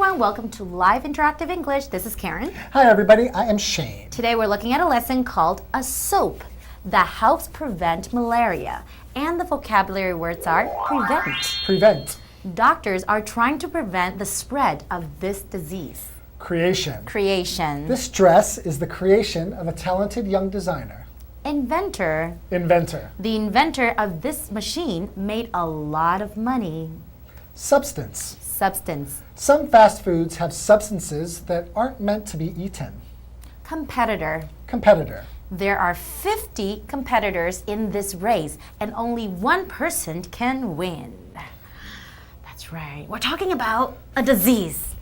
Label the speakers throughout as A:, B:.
A: everyone, welcome to Live Interactive English. This is Karen.
B: Hi everybody, I am Shane.
A: Today we're looking at a lesson called a soap that helps prevent malaria. And the vocabulary words are prevent.
B: Prevent.
A: Doctors are trying to prevent the spread of this disease.
B: Creation.
A: Creation.
B: This dress is the creation of a talented young designer.
A: Inventor.
B: Inventor.
A: The inventor of this machine made a lot of money.
B: Substance.
A: Substance.
B: Some fast foods have substances that aren't meant to be eaten.
A: Competitor.
B: Competitor.
A: There are 50 competitors in this race, and only one person can win. That's right. We're talking about a disease.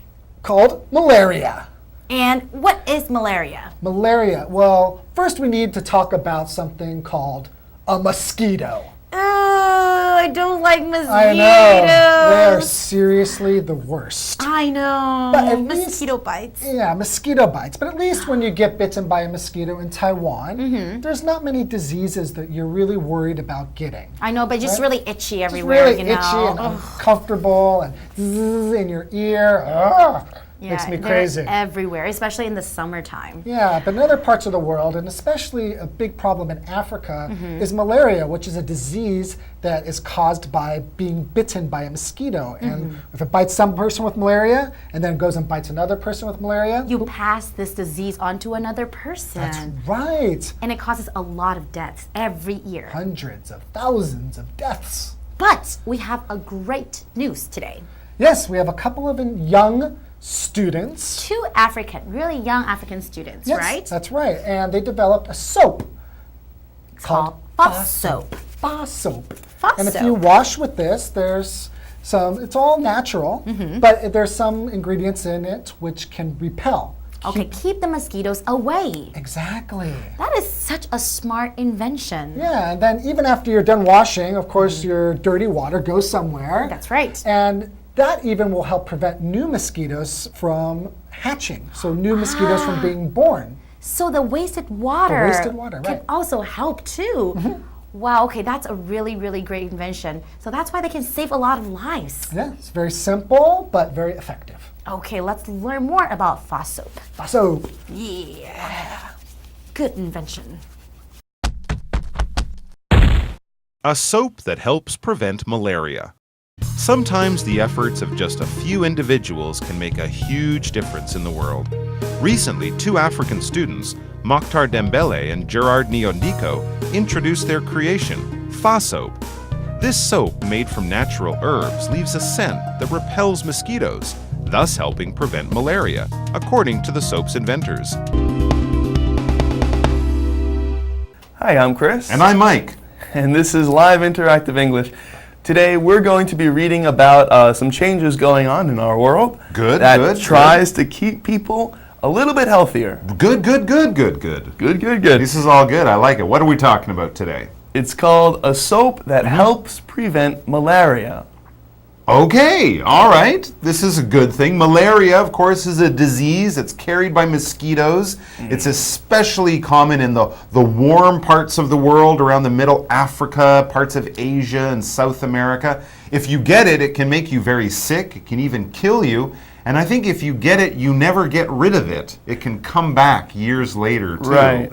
B: Called malaria.
A: And what is malaria?
B: Malaria. Well, first we need to talk about something called a mosquito.
A: Oh, I don't like mosquitoes.
B: I know. They're seriously the worst.
A: I know.
B: But at
A: mosquito bites.
B: Yeah, mosquito bites. But at least when you get bitten by a mosquito in Taiwan, there's not many diseases that you're really worried about getting.
A: I know, but just
B: right?
A: really itchy everywhere,
B: Just really itchy and uncomfortable and zzz in your ear. Ugh. Makes me crazy.
A: Everywhere, especially in the summertime.
B: Yeah, but in other parts of the world, and especially a big problem in Africa, is malaria, which is a disease that is caused by being bitten by a mosquito. And if it bites some person with malaria, and then goes and bites another person with malaria,
A: You pass this disease on to another person.
B: that's right.
A: And it causes a lot of deaths every year.
B: Hundreds of thousands of deaths.
A: But we have a great news today.
B: Yes, we have a couple of young students.
A: Two really young African students,
B: Yes,
A: right?
B: that's right. And they developed a soap called
A: Pho soap.
B: Pho soap.
A: Pho
B: And if
A: soap.
B: you wash with this, there's some, it's all natural, but there's some ingredients in it which can repel.
A: Okay, keep the mosquitoes away.
B: Exactly.
A: That is such a smart invention.
B: Yeah, and then even after you're done washing, of course, your dirty water goes somewhere.
A: That's right.
B: And that even will help prevent new mosquitoes from hatching, so new mosquitoes from being born.
A: So the wasted water,
B: water,
A: can
B: right.
A: also help too. Wow, okay, that's a really, really great invention. So that's why they can save a lot of lives.
B: Yeah, it's very simple, but very effective.
A: Okay, let's learn more about Pho soap.
B: Pho soap.
A: Yeah. Good invention.
C: A soap that helps prevent malaria. Sometimes the efforts of just a few individuals can make a huge difference in the world. Recently, two African students, Mokhtar Dembele and Gerard Niondiko, introduced their creation, Pho soap. This soap, made from natural herbs, leaves a scent that repels mosquitoes, thus helping prevent malaria, according to the soap's inventors.
D: Hi, I'm Chris.
C: And I'm Mike.
D: And this is Live Interactive English. Today we're going to be reading about some changes going on in our world that tries to keep people a little bit healthier.
C: Good.
D: Good.
C: This is all good. I like it. What are we talking about today?
D: It's called a soap that helps prevent malaria.
C: Okay, all right. This is a good thing. Malaria, of course, is a disease. It's carried by mosquitoes. It's especially common in the warm parts of the world, around the Middle Africa, parts of Asia and South America. If you get it, it can make you very sick. It can even kill you. And I think if you get it, you never get rid of it. It can come back years later, too.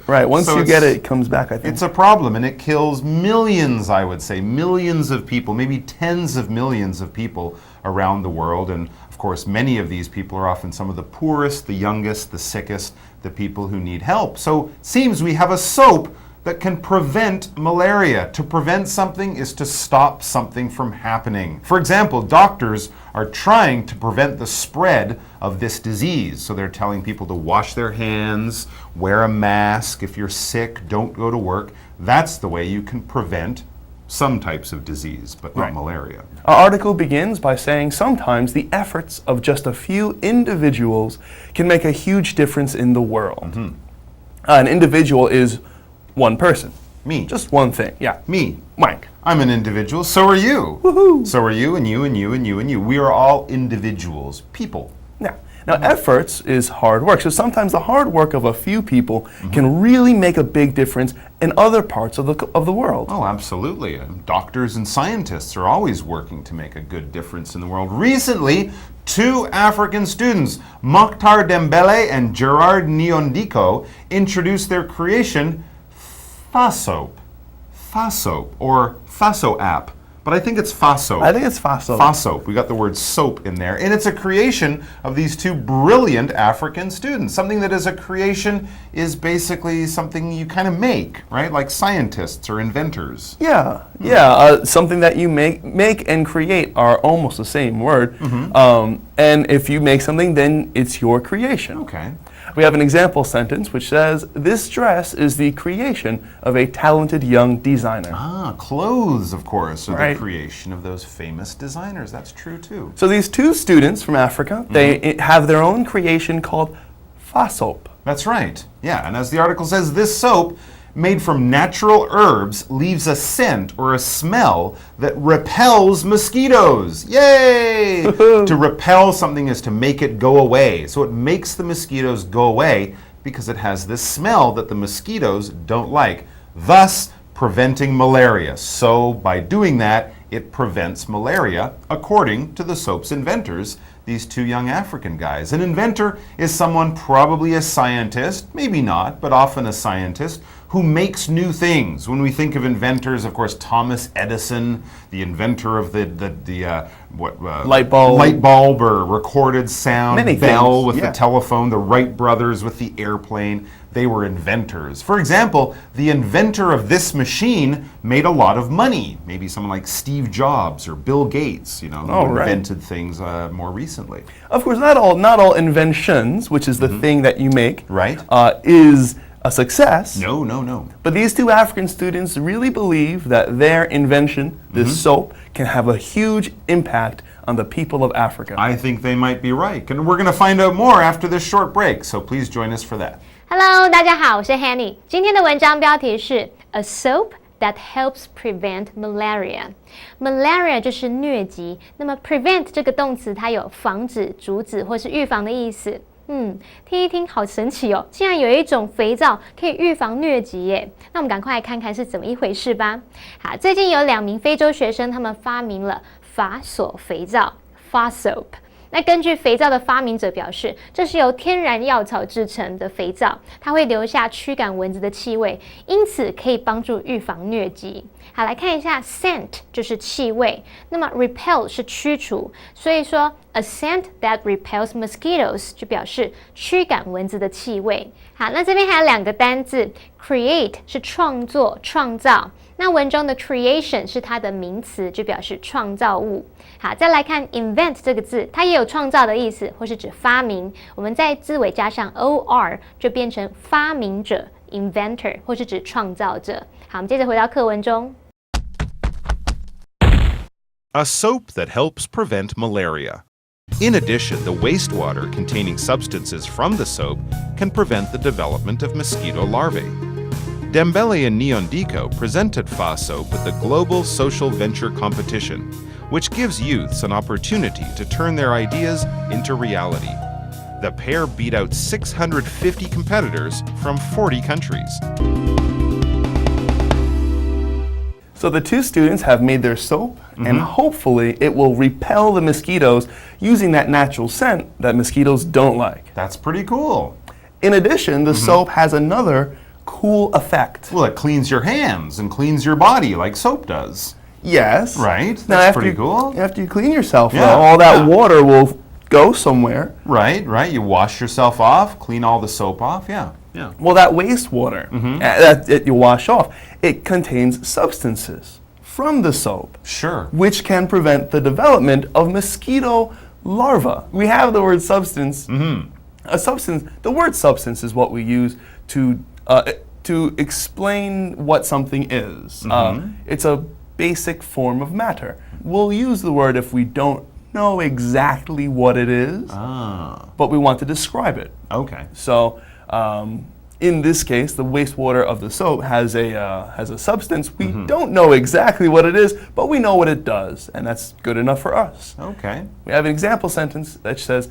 D: Right. Once you get it, it comes back, I think.
C: It's a problem, and it kills millions, I would say, millions of people, maybe tens of millions of people around the world. And, of course, many of these people are often some of the poorest, the youngest, the sickest, the people who need help. So it seems we have a soap that can prevent malaria. To prevent something is to stop something from happening. For example, doctors are trying to prevent the spread of this disease. So they're telling people to wash their hands, wear a mask. If you're sick, don't go to work. That's the way you can prevent some types of disease, but not malaria.
D: Our article begins by saying sometimes the efforts of just a few individuals can make a huge difference in the world. An individual is one person.
C: Me.
D: Just one thing. Yeah.
C: Me.
D: Mike.
C: I'm an individual. So are you.
D: Woohoo.
C: So are you, and you, and you, and you, and you. We are all individuals. People.
D: Yeah. Now, efforts is hard work. So sometimes the hard work of a few people can really make a big difference in other parts of the world.
C: Oh, absolutely. Doctors and scientists are always working to make a good difference in the world. Recently, two African students, Mokhtar Dembele and Gerard Niondiko, introduced their creation, FaSoap. FaSoap, or FaSo app. But I think it's FaSoap.
D: I think it's FaSoap.
C: FaSoap. We got the word soap in there. And it's a creation of these two brilliant African students. Something that is a creation is basically something you kind of make, right? Like scientists or inventors.
D: Yeah, something that you make and create are almost the same word. And if you make something, then it's your creation.
C: Okay.
D: We have an example sentence which says, "This dress is the creation of a talented young designer."
C: Ah, clothes, of course, are
D: Right.
C: the creation of those famous designers. That's true, too.
D: So these two students from Africa, they have their own creation called FaSoap.
C: That's right. Yeah, and as the article says, this soap, made from natural herbs, leaves a scent or a smell that repels mosquitoes. Yay! To repel something is to make it go away. So it makes the mosquitoes go away because it has this smell that the mosquitoes don't like, thus preventing malaria. So by doing that, it prevents malaria, according to the soap's inventors, these two young African guys. An inventor is someone, probably a scientist, maybe not, but often a scientist, who makes new things. When we think of inventors, of course, Thomas Edison, the inventor of the
D: Light bulb
C: or recorded sound,
D: Many
C: bell
D: things,
C: with
D: yeah.
C: the telephone, the Wright brothers with the airplane. They were inventors. For example, the inventor of this machine made a lot of money. Maybe someone like Steve Jobs or Bill Gates, who
D: right.
C: invented things more recently.
D: Of course, not all inventions, which is the thing that you make,
C: Right.
D: Is a success.
C: No.
D: But these two African students really believe that their invention, this soap, can have a huge impact on the people of Africa.
C: I think they might be right. And we're going to find out more after this short break, so please join us for that.
E: Hello， 大家好，我是 Hanny。今天的文章标题是 A soap that helps prevent malaria. Malaria 就是疟疾，那么 prevent 这个动词它有防止、阻止或是预防的意思。听一听，好神奇哦！竟然有一种肥皂可以预防疟疾耶！那我们赶快来看看是怎么一回事吧。好，最近有2名非洲学生，他们发明了法索肥皂 （FaSoap）。那根据肥皂的发明者表示，这是由天然药草制成的肥皂，它会留下驱赶蚊子的气味，因此可以帮助预防疟疾。好，来看一下 scent 就是气味，那么 repel 是驱除，所以说 a scent that repels mosquitoes 就表示驱赶蚊子的气味。好，那这边还有2个单字 create 是创作、创造。那文中的 creation 是它的名词，就表示创造物。好，再来看 invent 这个字，它也有创造的意思，或是指发明。我们在字尾加上 or 就变成发明者 inventor， 或是指创造者。好，我们接着回到课文中。
C: A soap that helps prevent malaria. In addition, the wastewater containing substances from the soap can prevent the development of mosquito larvae. Dembele and Niondiko presented FaSoap at the Global Social Venture Competition, which gives youths an opportunity to turn their ideas into reality. The pair beat out 650 competitors from 40 countries.
D: So the two students have made their soap, and hopefully it will repel the mosquitoes using that natural scent that mosquitoes don't like.
C: That's pretty cool.
D: In addition, the soap has another cool effect.
C: Well, it cleans your hands and cleans your body like soap does.
D: Yes.
C: Right?
D: Now,
C: That's
D: after
C: pretty cool.
D: After you clean yourself,
C: Yeah,
D: all that
C: yeah.
D: water will go somewhere.
C: Right. You wash yourself off, clean all the soap off. Yeah.
D: Well, that wastewater that you wash off, it contains substances from the soap,
C: Sure.
D: which can prevent the development of mosquito larvae. We have the word substance. A substance. The word substance is what we use to explain what something is. It's a basic form of matter. We'll use the word if we don't know exactly what it is, but we want to describe it.
C: Okay.
D: So, in this case, the wastewater of the soap has a substance. We don't know exactly what it is, but we know what it does, and that's good enough for us.
C: Okay.
D: We have an example sentence that says,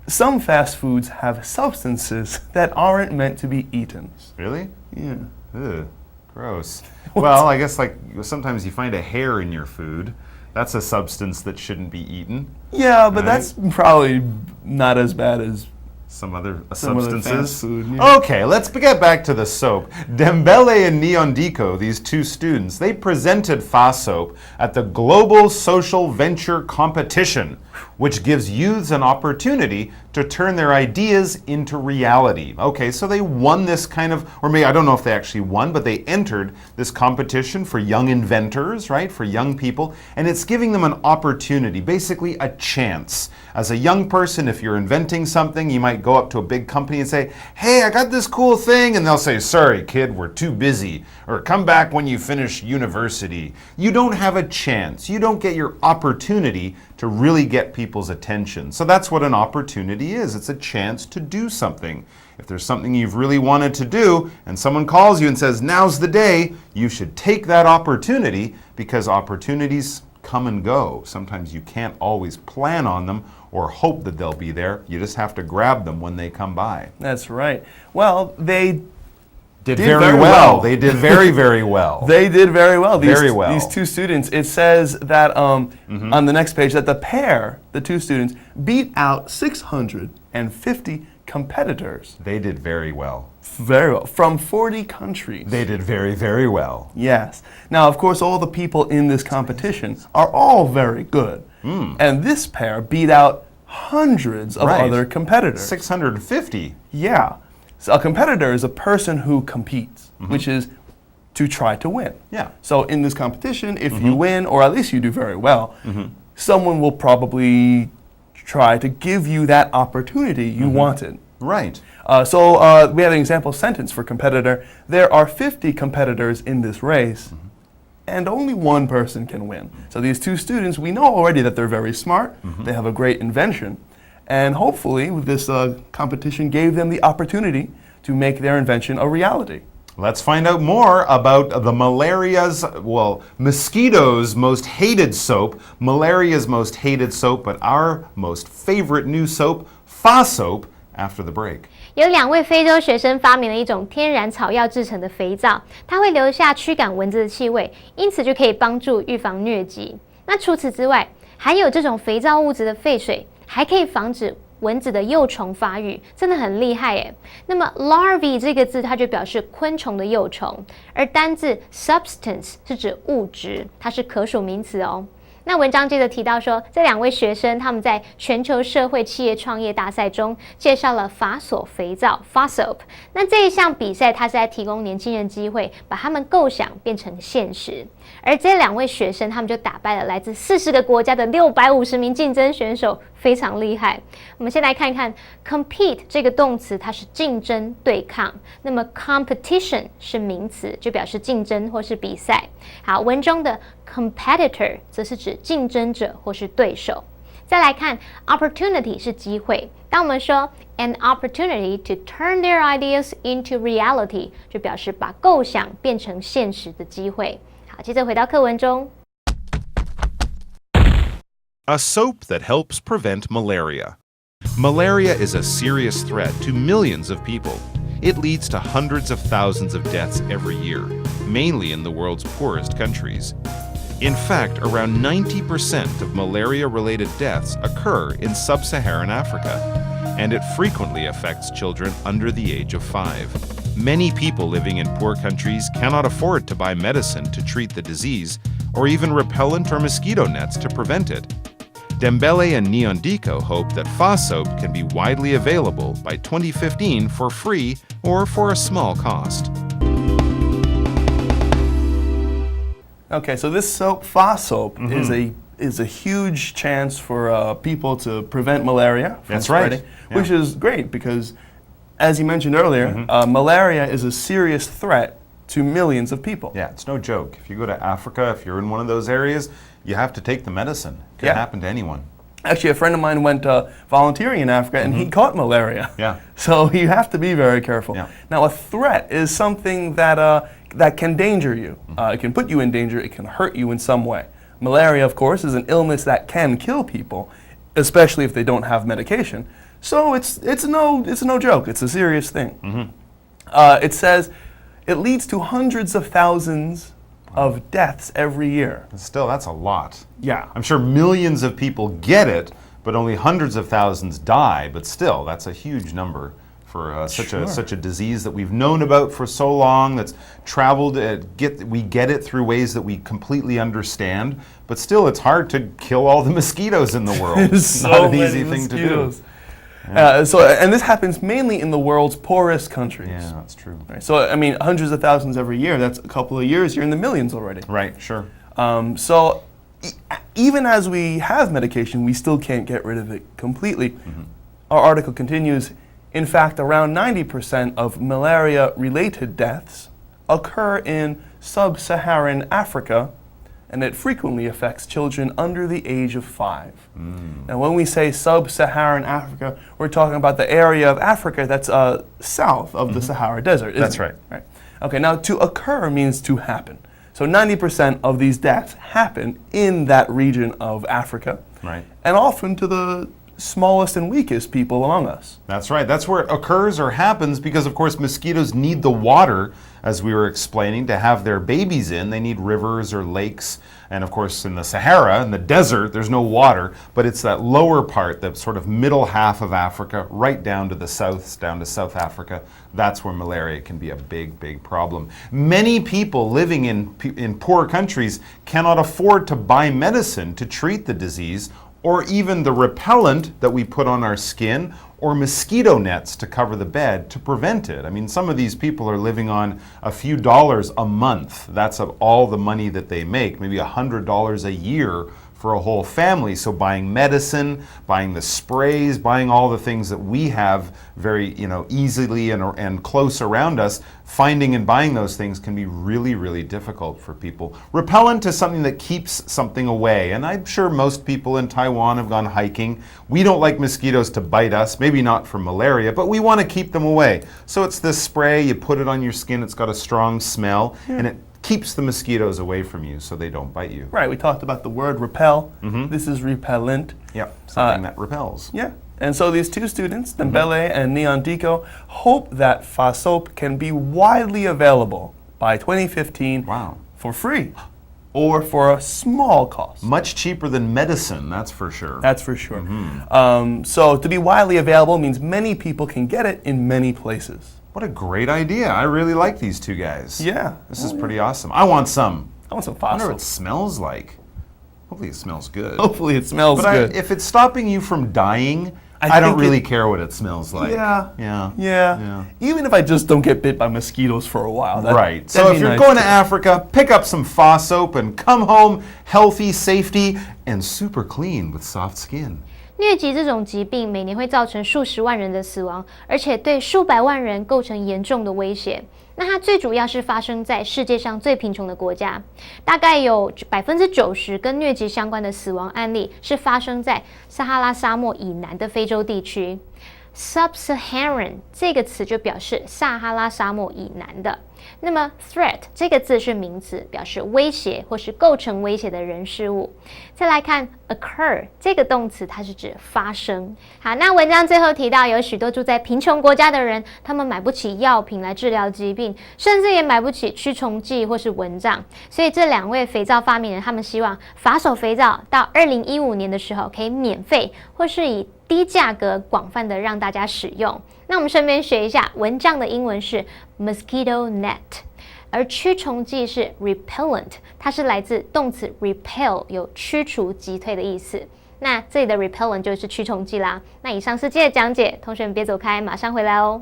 D: some fast foods have substances that aren't meant to be eaten.
C: Really?
D: Yeah.
C: Ugh, gross. Well, I guess like sometimes you find a hair in your food. That's a substance that shouldn't be eaten.
D: Yeah, but
C: Right.
D: that's probably not as bad as
C: Some other
D: some other
C: substances.
D: fast food. Yeah.
C: Okay, let's get back to the soap. Dembele and Nyondiko, these two students, they presented Fa soap at the Global Social Venture Competition, which gives youths an opportunity to turn their ideas into reality. Okay, so they won this kind of, or maybe I don't know if they actually won, but they entered this competition for young inventors, right, for young people, and it's giving them an opportunity, basically a chance. As a young person, if you're inventing something, you might go up to a big company and say, hey, I got this cool thing, and they'll say, sorry, kid, we're too busy, or come back when you finish university. You don't have a chance. You don't get your opportunity to really get people's attention. So that's what an opportunity is. It's a chance to do something. If there's something you've really wanted to do and someone calls you and says, now's the day, you should take that opportunity, because opportunities come and go. Sometimes you can't always plan on them or hope that they'll be there. You just have to grab them when they come by.
D: That's right. Well, they
C: Did
D: very
C: very
D: well.
C: well. They did very, very well.
D: They did very well.
C: Very well.
D: These two students, it says that on the next page that the two students, beat out 650 competitors.
C: They did very well.
D: Very well. From 40 countries.
C: They did very, very well.
D: Yes. Now, of course, all the people in this competition are all very good. And this pair beat out hundreds of
C: Right.
D: other competitors.
C: 650.
D: Yeah. So a competitor is a person who competes, which is to try to win.
C: Yeah.
D: So in this competition, if you win, or at least you do very well, someone will probably try to give you that opportunity you wanted.
C: Right.
D: So we had an example sentence for competitor. There are 50 competitors in this race, and only one person can win. So these two students, we know already that they're very smart. They have a great invention. And hopefully this competition gave them the opportunity to make their invention a reality.
C: Let's find out more about the mosquitoes' most hated soap, malaria's most hated soap, but our most favorite new soap, Fa soap, after the break.
E: 有2位非洲学生发明了一种天然草药制成的肥皂，它会留下驱赶蚊子的气味，因此就可以帮助预防疟疾。那除此之外，还有这种肥皂物质的废水，还可以防止蚊子的幼虫发育，真的很厉害耶。那么 larvae 这个字，它就表示昆虫的幼虫，而单字 substance 是指物质，它是可数名词哦。那文章接着提到说，这2位学生他们在全球社会企业创业大赛中介绍了法索肥皂 Fa soap。那这一项比赛，它是在提供年轻人机会，把他们构想变成现实。而这2位学生，他们就打败了来自40个国家的650名竞争选手，非常厉害。我们先来看看 compete 这个动词，它是竞争、对抗。那么 competition 是名词，就表示竞争或是比赛。好，文中的 competitor 则是指竞争者或是对手。再来看 opportunity 是机会。当我们说 an opportunity to turn their ideas into reality， 就表示把构想变成现实的机会。好，接着回到课文中。
C: A soap that helps prevent malaria. Malaria is a serious threat to millions of people. It leads to hundreds of thousands of deaths every year, mainly in the world's poorest countries. In fact, around 90% of malaria-related deaths occur in sub-Saharan Africa, and it frequently affects children under the age of 5. Many people living in poor countries cannot afford to buy medicine to treat the disease, or even repellent or mosquito nets to prevent it. Dembele and Nyondiko hope that Fa soap can be widely available by 2015 for free or for a small cost.
D: Okay, so this soap, Fa soap, is a huge chance for people to prevent malaria from
C: That's right.
D: spreading, which is great because, as you mentioned earlier, malaria is a serious threat to millions of people.
C: Yeah, it's no joke. If you go to Africa, if you're in one of those areas, you have to take the medicine. It can happen to anyone.
D: Actually, a friend of mine went volunteering in Africa and he caught malaria.
C: Yeah.
D: So you have to be very careful.
C: Yeah.
D: Now, a threat is something that can danger you. It can put you in danger. It can hurt you in some way. Malaria, of course, is an illness that can kill people, especially if they don't have medication. So it's no joke. It's a serious thing. It says it leads to hundreds of thousands of deaths every year.
C: Still, that's a lot.
D: Yeah.
C: I'm sure millions of people get it, but only hundreds of thousands die. But still, that's a huge number for such a disease that we've known about for so long. That's traveled. We get it through ways that we completely understand. But still, it's hard to kill all the mosquitoes in the world. It's not an easy thing to do.
D: And this happens mainly in the world's poorest countries.
C: Yeah, that's true.
D: Right. So I mean, hundreds of thousands every year. That's a couple of years. You're in the millions already.
C: Right. Sure.
D: So even as we have medication, we still can't get rid of it completely. Our article continues. In fact, around 90% of malaria-related deaths occur in sub-Saharan Africa, and it frequently affects children under the age of 5. Now, when we say sub-Saharan Africa, we're talking about the area of Africa that's south of the Sahara Desert.
C: That's right.
D: Right. Okay. Now, to occur means to happen. So 90% of these deaths happen in that region of Africa,
C: Right.
D: and often to the smallest and weakest people among us.
C: That's right. That's where it occurs or happens because, of course, mosquitoes need the water, as we were explaining, to have their babies in. They need rivers or lakes. And, of course, in the Sahara, in the desert, there's no water, but it's that lower part, that sort of middle half of Africa, right down to the south, down to South Africa. That's where malaria can be a big, big problem. Many people living in poor countries cannot afford to buy medicine to treat the disease, or even the repellent that we put on our skin, or mosquito nets to cover the bed to prevent it. I mean, some of these people are living on a few dollars a month. That's all the money that they make, maybe $100 a year for a whole family. So buying medicine, buying the sprays, buying all the things that we have very easily and close around us, finding and buying those things can be really, really difficult for people. Repellent is something that keeps something away, and I'm sure most people in Taiwan have gone hiking. We don't like mosquitoes to bite us, maybe not for malaria, but we want to keep them away. So it's this spray, you put it on your skin, it's got a strong smell, and it keeps the mosquitoes away from you so they don't bite you.
D: Right, we talked about the word repel. This is repellent.
C: Yeah, something that repels.
D: Yeah, and so these two students, Dembele and Nyandiko, hope that FASOP can be widely available by 2015 for free or for a small cost.
C: Much cheaper than medicine, that's for sure.
D: That's for sure. So to be widely available means many people can get it in many places.
C: What a great idea. I really like these two guys.
D: Yeah.
C: This is pretty awesome. I want some.
D: I want some
C: I wonder what
D: FASOP.
C: it smells like. Hopefully it smells good.
D: Hopefully it smells
C: But
D: good.
C: if it's stopping you from dying, I don't really care what it smells like.
D: Yeah. Even if I just don't get bit by mosquitoes for a while.
C: Right. So if you're going to Africa, pick up some FASOP and come home healthy, safety, and super clean with soft skin.
E: 疟疾这种疾病每年会造成数十万人的死亡，而且对数百万人构成严重的威胁。那它最主要是发生在世界上最贫穷的国家，大概有90%跟疟疾相关的死亡案例是发生在撒哈拉沙漠以南的非洲地区。Sub-Saharan 这个词就表示撒哈拉沙漠以南的。那么 threat 这个字是名词，表示威胁或是构成威胁的人事物。再来看 occur 这个动词，它是指发生。好，那文章最后提到，有许多住在贫穷国家的人，他们买不起药品来治疗疾病，甚至也买不起驱虫剂或是蚊帐。所以这2位肥皂发明人，他们希望法手肥皂到2015年的时候可以免费或是以低价格广泛的让大家使用。那我们顺便学一下，蚊帐的英文是 mosquito net， 而驱虫剂是 repellent， 它是来自动词 repel， 有驱除击退的意思。那这里的 repellent 就是驱虫剂啦。那以上是今天的讲解，同学们别走开，马上回来哦。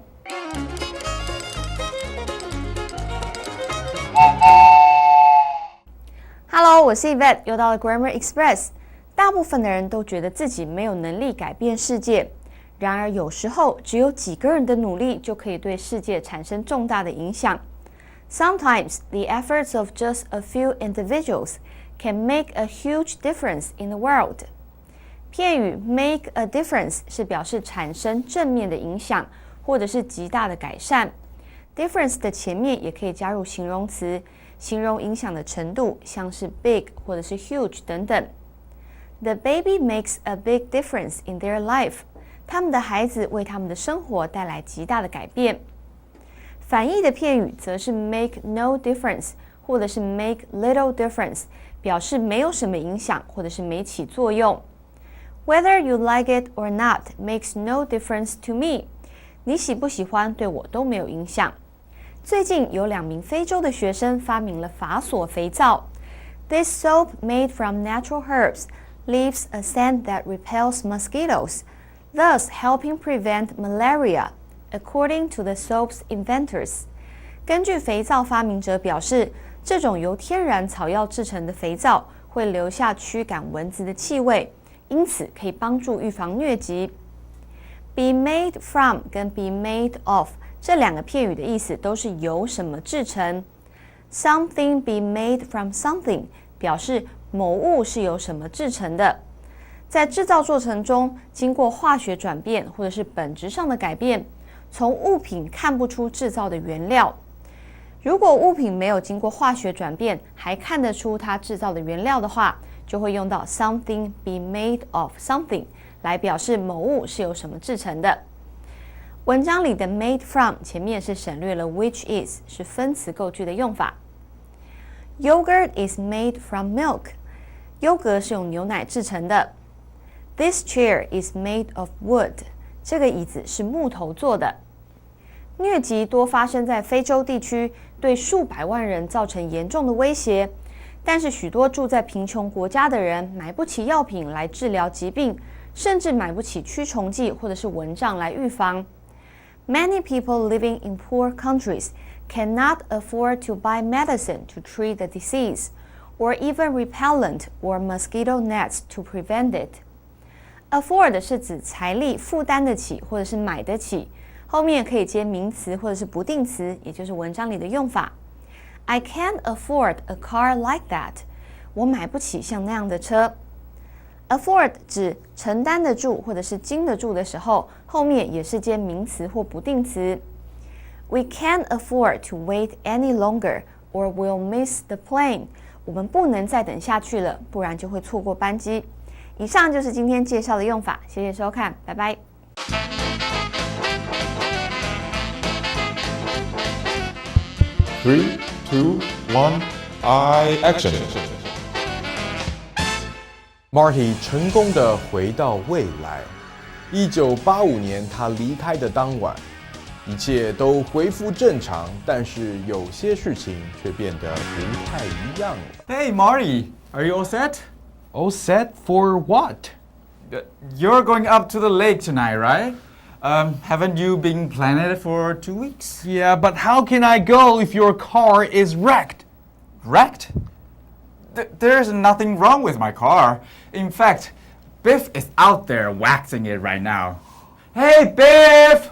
F: Hello， 我是 Yvette， 又到了 Grammar Express。大部分的人都觉得自己没有能力改变世界，然而有时候只有几个人的努力就可以对世界产生重大的影响。Sometimes the efforts of just a few individuals can make a huge difference in the world. 片语 make a difference 是表示产生正面的影响，或者是极大的改善。Difference 的前面也可以加入形容词，形容影响的程度，像是 big 或者是 huge 等等。The baby makes a big difference in their life. 他们的孩子为他们的生活带来极大的改变。反义的片语则是 make no difference 或者是 make little difference， 表示没有什么影响或者是没起作用。Whether you like it or not makes no difference to me。 你喜不喜欢对我都没有影响。最近有2名非洲的学生发明了法索肥皂。This soap made from natural herbs leaves a scent that repels mosquitoes, thus helping prevent malaria, according to the soap's inventors. 根据肥皂发明者表示，这种由天然草药制成的肥皂会留下驱赶蚊子的气味，因此可以帮助预防疟疾。Be made from 跟 be made of 这2个片语的意思都是由什么制成。Something be made from something 表示某物是由什么制成的。在制造过程中，经过化学转变或者是本质上的改变，从物品看不出制造的原料。如果物品没有经过化学转变，还看得出它制造的原料的话，就会用到 something be made of something 来表示某物是由什么制成的。文章里的 made from 前面是省略了 which is， 是分词构句的用法。Yogurt is made from milk， 优格是用牛奶制成的。This chair is made of wood， 这个椅子是木头做的。疟疾多发生在非洲地区，对数百万人造成严重的威胁。但是许多住在贫穷国家的人买不起药品来治疗疾病，甚至买不起驱虫剂或者是蚊帐来预防。Many people living in poor countries cannot afford to buy medicine to treat the disease, or even repellent or mosquito nets to prevent it. Afford 是指财力负担得起或者是买得起，后面可以接名词或者是不定词，也就是文章里的用法。I can't afford a car like that. 我买不起像那样的车。Afford 指承担得住或者是经得住的时候，后面也是接名词或不定词。We can't afford to wait any longer, or we'll miss the plane. 我们不能再等下去了，不然就会错过班机。以上就是今天介绍的用法，谢谢收看，拜拜。
G: 3, 2, 1, action! Marty 成功地回到未来。1985年，他离开的当晚，一切都恢复正常，但是有些事情却变得不太一样了。
H: Hey Marty, are you all set?
G: All set for what?
H: You're going up to the lake tonight, right? Haven't you been planning it for 2 weeks?
G: Yeah, but how can I go if your car is wrecked?
H: Wrecked? There's nothing wrong with my car. In fact, Biff is out there waxing it right now. Hey, Biff!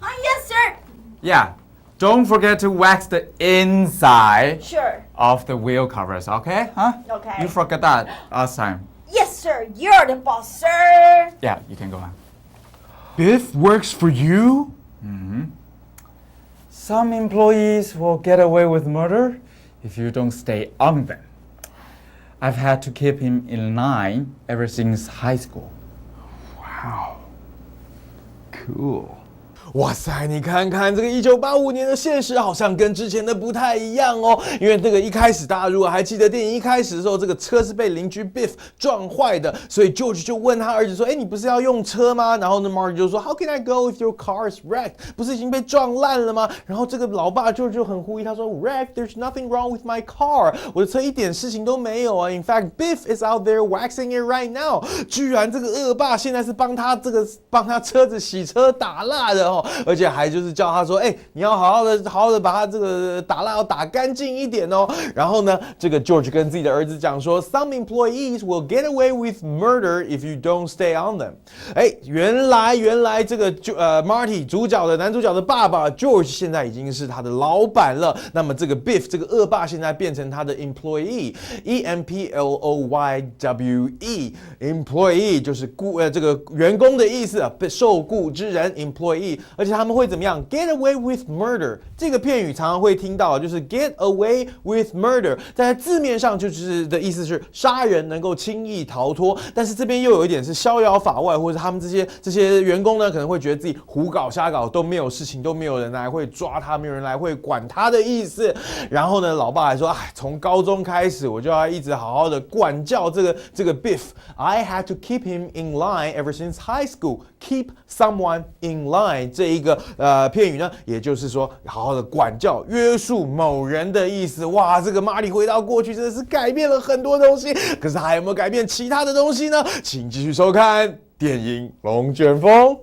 A: Yes, sir.
H: Yeah, don't forget to wax the inside
A: Sure.
H: of the wheel covers, okay? Huh?
A: Okay.
H: You forgot that last time.
A: Yes, sir. You're the boss, sir.
H: Yeah, you can go on.
G: Biff works for you?
H: Some employees will get away with murder if you don't stay on them. I've had to keep him in line ever since high school.
G: Wow. Cool. 哇塞，你看看这个1985年的现实好像跟之前的不太一样哦。因为那个一开始，大家如果还记得电影一开始的时候，这个车是被邻居 Biff 撞坏的，所以 George 就问他儿子说：“哎，你不是要用车吗？”然后呢 ，Marty 就说 ：“How can I go if your car is wrecked？ 不是已经被撞烂了吗？”然后这个老爸 George 就很狐疑，他说 ：“Wrecked? There's nothing wrong with my car。我的车一点事情都没有啊。In fact, Biff is out there waxing it right now。居然这个恶霸现在是帮他车子洗车打蜡的哦。”而且还就是叫他说，你要好好的把他这个打蜡要打干净一点哦。然后呢，这个 George 跟自己的儿子讲说 ，Some employees will get away with murder if you don't stay on them。原来这个Marty 男主角的爸爸 George 现在已经是他的老板了。那么这个 Biff 这个恶霸现在变成他的 employee，employee 就是这个员工的意思啊，被受雇之人 employee。而且他们会怎么样 ？Get away with murder 这个片语常常会听到，就是 get away with murder， 在字面上就是的意思是杀人能够轻易逃脱，但是这边又有一点是逍遥法外，或者他们这些员工呢可能会觉得自己胡搞瞎搞都没有事情，都没有人来会抓他，没有人来会管他的意思。然后呢，老爸还说，哎，从高中开始我就要一直好好的管教这个 Biff。I had to keep him in line ever since high school. Keep someone in line 这一个片语呢，也就是说好好的管教、约束某人的意思。哇，这个马里回到过去真的是改变了很多东西，可是还有没有改变其他的东西呢？请继续收看电影《龙卷风》。